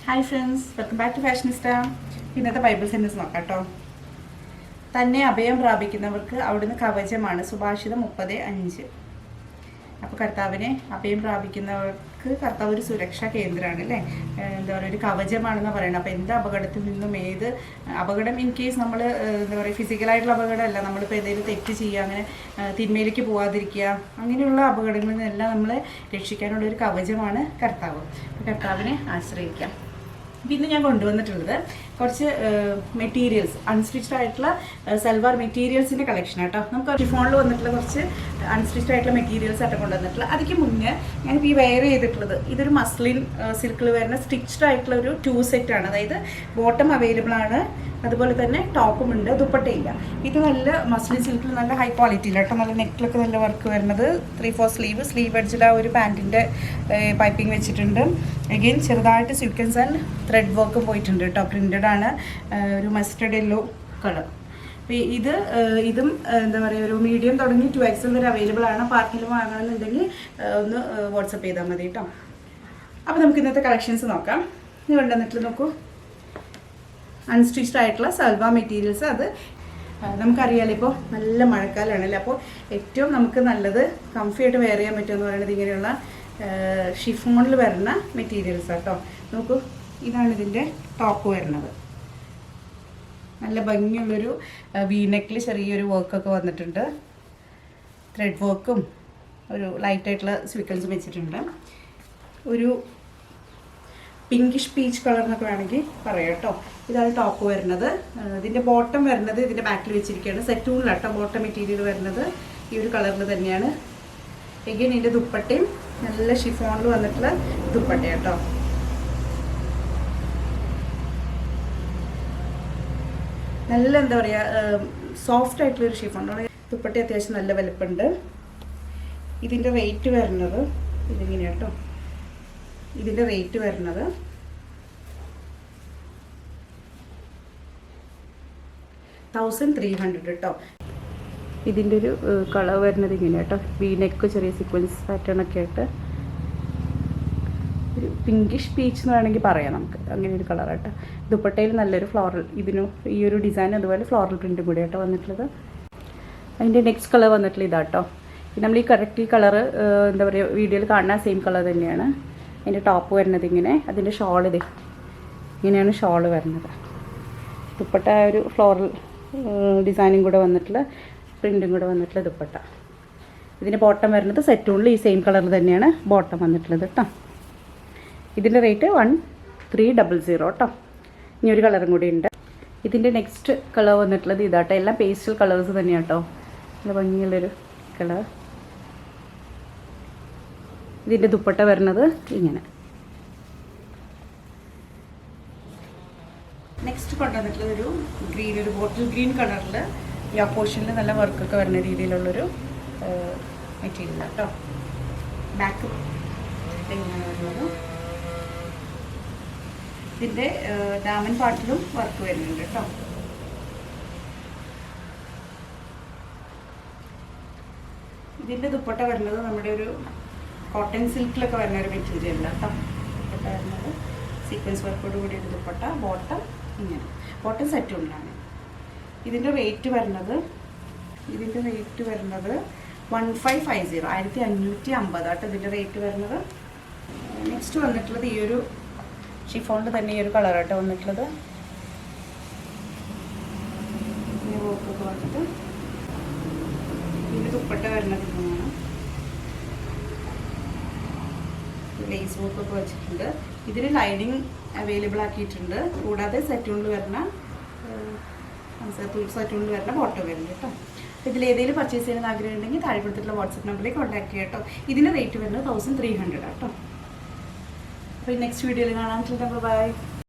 Hi friends, welcome back to Fashionista. ഇന്നത്തെ bible sentence നോക്കാം കേട്ടോ. തന്നെ അഭയം പ്രാപിക്കുന്നവർക്ക് അവിടുന്ന് കവചമാണ്. സുഭാഷിതം 30:5. അപ്പോൾ കർത്താവിനെ അഭയം പ്രാപിക്കുന്നവർക്ക് കർത്താവ് ഒരു സുരക്ഷാ കേന്ദ്രമാണ് അല്ലേ, എന്താ പറയുക, ഒരു കവചമാണെന്ന് പറയുന്നത്. അപ്പോൾ എന്ത് അപകടത്തിൽ നിന്നും ഏത് അപകടം, ഇൻ കേസ് നമ്മൾ എന്താ പറയുക ഫിസിക്കലായിട്ടുള്ള അപകടമല്ല, നമ്മളിപ്പോൾ എന്തെങ്കിലും തെറ്റ് ചെയ്യുക, അങ്ങനെ തിന്മയിലേക്ക് പോകാതിരിക്കുക, അങ്ങനെയുള്ള അപകടങ്ങളിൽ നിന്നെല്ലാം നമ്മളെ രക്ഷിക്കാനുള്ള ഒരു കവചമാണ് കർത്താവ്. കർത്താവിനെ ആശ്രയിക്കാം. പിന്നെ ഞാൻ കൊണ്ടുവന്നിട്ടുള്ളത് കുറച്ച് മെറ്റീരിയൽസ്, അൺസ്റ്റിച്ച്ഡ് ആയിട്ടുള്ള സൽവാർ മെറ്റീരിയൽസിൻ്റെ കളക്ഷൻ ആട്ടോ. നമുക്ക് ഷിഫോണിൽ വന്നിട്ടുള്ള കുറച്ച് അൺസ്റ്റിച്ച്ഡ് ആയിട്ടുള്ള മെറ്റീരിയൽസ് ആയിട്ട് കൊണ്ടുവന്നിട്ടുള്ള. അതിക്ക് മുന്നേ ഞാനിപ്പോൾ ഈ വെയർ ചെയ്തിട്ടുള്ളത് ഇതൊരു മസ്ലിൻ സിൽക്കിൽ വരുന്ന സ്റ്റിച്ച്ഡ് ആയിട്ടുള്ള ഒരു 2 സെറ്റാണ്. അതായത് ബോട്ടം അവൈലബിൾ ആണ്, അതുപോലെ തന്നെ ടോപ്പും ഉണ്ട്, ദുപ്പട്ടയില്ല. ഇത് നല്ല മസ്ലിൻ സിൽക്കിൽ നല്ല ഹൈ ക്വാളിറ്റിയില്ല കേട്ടോ. നല്ല നെക്കിലൊക്കെ നല്ല വർക്ക് വരുന്നത്. 3/4 സ്ലീവ് എഡ്ജിൽ ആ ഒരു പാൻറ്റിൻ്റെ പൈപ്പിംഗ് വെച്ചിട്ടുണ്ട്. അഗെയിൻ ചെറുതായിട്ട് സീക്വൻസ് ആൻഡ് ത്രെഡ് വർക്കും പോയിട്ടുണ്ട് കേട്ടോ. പ്രിൻറ്റഡ് ആണ്, ഒരു മസ്റ്റർഡ് യെല്ലോ കളർ. അപ്പോൾ ഇതും എന്താ പറയുക, ഒരു മീഡിയം തുടങ്ങി 2XL വരെ അവൈലബിൾ ആണ്. പാർക്കിലും വാങ്ങണമെന്നുണ്ടെങ്കിൽ ഒന്ന് വാട്സപ്പ് ചെയ്താൽ മതി കേട്ടോ. അപ്പോൾ നമുക്ക് ഇന്നത്തെ കളക്ഷൻസ് നോക്കാം. ഇത് കൊണ്ടുവന്നിട്ട് നോക്കൂ, അൺസ്റ്റിച്ച്ഡ് ആയിട്ടുള്ള സൽവാർ മെറ്റീരിയൽസ്. അത് നമുക്കറിയാമല്ലോ, ഇപ്പോൾ നല്ല മഴക്കാലമാണല്ലോ. അപ്പോൾ ഏറ്റവും നമുക്ക് നല്ലത് കംഫി ആയിട്ട് വെയർ ചെയ്യാൻ പറ്റുമെന്ന് പറയുന്നത് ഇങ്ങനെയുള്ള ഷിഫോണിൽ വരുന്ന മെറ്റീരിയൽസ് കേട്ടോ. നോക്കൂ, ഇതാണ് ഇതിൻ്റെ ടോപ്പ് വരുന്നത്. നല്ല ഭംഗിയുള്ളൊരു വീനെക്കിൽ ചെറിയൊരു വർക്കൊക്കെ വന്നിട്ടുണ്ട്. ത്രെഡ് വർക്കും ഒരു ലൈറ്റായിട്ടുള്ള സ്വീക്വൻസും വെച്ചിട്ടുണ്ട്. ഒരു പിങ്കിഷ് പീച്ച് കളർ എന്നൊക്കെ വേണമെങ്കിൽ പറയാം കേട്ടോ. ഇതാണ് ടോപ്പ് വരുന്നത്. ഇതിൻ്റെ ബോട്ടം വരുന്നത് ഇതിൻ്റെ ബാക്കിൽ വെച്ചിരിക്കുകയാണ്. സെറ്റൂണിലാട്ടോ ബോട്ടം മെറ്റീരിയൽ വരുന്നത്. ഈ ഒരു കളറിൽ തന്നെയാണ്. എഗെയിൻ ഇതിൻ്റെ ദുപ്പട്ടയും നല്ല ഷിഫോണിൽ വന്നിട്ടുള്ള ദുപ്പട്ട കേട്ടോ. നല്ല എന്താ പറയുക, സോഫ്റ്റ് ആയിട്ടുള്ളൊരു ഷിഫോൺ. ദുപ്പട്ട അത്യാവശ്യം നല്ല വലുപ്പമുണ്ട്. ഇതിൻ്റെ റേറ്റ് വരുന്നത് ഇതിങ്ങനെയാണ് കേട്ടോ. ഇതിൻ്റെ റേറ്റ് വരുന്നത് 1300 കേട്ടോ. ഇതിൻ്റെ ഒരു കളർ വരുന്നത് ഇങ്ങനെ കേട്ടോ. വീനെക്ക് ചെറിയ സീക്വൻസ് പാറ്റേൺ ഒക്കെ ആയിട്ട് ഒരു പിങ്കിഷ് പീച്ച് എന്ന് വേണമെങ്കിൽ പറയാം നമുക്ക്. അങ്ങനെ ഒരു കളർ കേട്ടോ. ദുപ്പട്ടയിൽ നല്ലൊരു ഫ്ലോറൽ, ഈ ഒരു ഡിസൈൻ അതുപോലെ ഫ്ലോറൽ പ്രിൻറ്റും കൂടി ആട്ടോ വന്നിട്ടുള്ളത്. അതിൻ്റെ നെക്സ്റ്റ് കളർ വന്നിട്ടുള്ള ഇതാട്ടോ. നമ്മൾ ഈ കറക്റ്റ് ഈ കളറ് എന്താ പറയുക വീഡിയോയിൽ കാണുന്ന സെയിം കളർ തന്നെയാണ്. അതിൻ്റെ ടോപ്പ് വരുന്നത് ഇങ്ങനെ. അതിൻ്റെ ഷോൾ ഇങ്ങനെയാണ് ഷോള് വരുന്നത്. ദുപ്പട്ട ഒരു ഫ്ലോറൽ ഡിസൈനും കൂടെ വന്നിട്ടുള്ള പ്രിൻറ്റും കൂടെ വന്നിട്ടുള്ള ദുപ്പട്ട. ഇതിൻ്റെ ബോട്ടം വരുന്നത് സെറ്റൂണിൽ ഈ സെയിം കളർ തന്നെയാണ് ബോട്ടം വന്നിട്ടുള്ളത് കേട്ടോ. ഇതിൻ്റെ റേറ്റ് 1300 കേട്ടോ. ഇനി ഒരു കളറും കൂടി ഉണ്ട്. ഇതിൻ്റെ നെക്സ്റ്റ് കളർ വന്നിട്ടുള്ളത് ഇതാട്ടോ. എല്ലാം പേസ്റ്റൽ കളേഴ്സ് തന്നെയാണ് കേട്ടോ. നല്ല ഭംഗിയുള്ളൊരു കളർ. ഇതിൻ്റെ ദുപ്പട്ട വരുന്നത് ഇങ്ങനെ. നെക്സ്റ്റ് കൊണ്ടുവന്നിട്ടുള്ളത് ഒരു ബോട്ടിൽ ഗ്രീൻ കളറിൽ ഈ പോർഷനിൽ നല്ല വർക്കൊക്കെ വരുന്ന രീതിയിലുള്ളൊരു മെറ്റീരിയൽ കേട്ടോ. ബാക്ക് ഇങ്ങനെ വരുന്നത്. ഇതിൻ്റെ ഡാമൻ പാർട്ടിലും വർക്ക് വരുന്നുണ്ട് കേട്ടോ. ഇതിൻ്റെ ദുപ്പട്ട വരുന്നത് നമ്മുടെ ഒരു കോട്ടൺ സിൽക്കിലൊക്കെ വരുന്ന ഒരു മെറ്റീരിയൽ കേട്ടോ. ദുപ്പട്ട വരുന്നത് സീക്വൻസ് വർക്കോട് കൂടി ഒരു ദുപ്പട്ട. ബോട്ടം ഇങ്ങനെ, ബോട്ടം സെറ്റ് ഉണ്ടാണ്. ഇതിൻ്റെ റേറ്റ് വരുന്നത് 1550, 1550 ആട്ടോ ഇതിൻ്റെ റേറ്റ് വരുന്നത്. നെക്സ്റ്റ് വന്നിട്ടുള്ളത് ഈ ഒരു ഷിഫോണിൽ തന്നെ ഈ ഒരു കളറാട്ടോ വന്നിട്ടുള്ളത്. ഇങ്ങനെ വർക്കൊക്കെ വന്നിട്ട് ഇതിൻ്റെ ദുപ്പട്ട വരുന്നത് ഇങ്ങനെയാണ്. ലേസ് വർക്കൊക്കെ വെച്ചിട്ടുണ്ട്. ഇതിന് ലൈനിങ് അവൈലബിൾ ആക്കിയിട്ടുണ്ട്. കൂടാതെ സെറ്റൂണിൽ വരുന്ന ബോട്ടം വരുന്നുണ്ട് കേട്ടോ. ഇതിലേതെങ്കിലും പർച്ചേസ് ചെയ്യാൻ ആഗ്രഹം ഉണ്ടെങ്കിൽ താഴെ കൊടുത്തിട്ടുള്ള വാട്സപ്പ് നമ്പറിലേക്ക് കോൺടാക്ട് ചെയ്യാം കേട്ടോ. ഇതിൻ്റെ റേറ്റ് വരുന്നത് 1300 കേട്ടോ. അപ്പോൾ നെക്സ്റ്റ് വീഡിയോയിൽ കാണാൻ. ബൈ.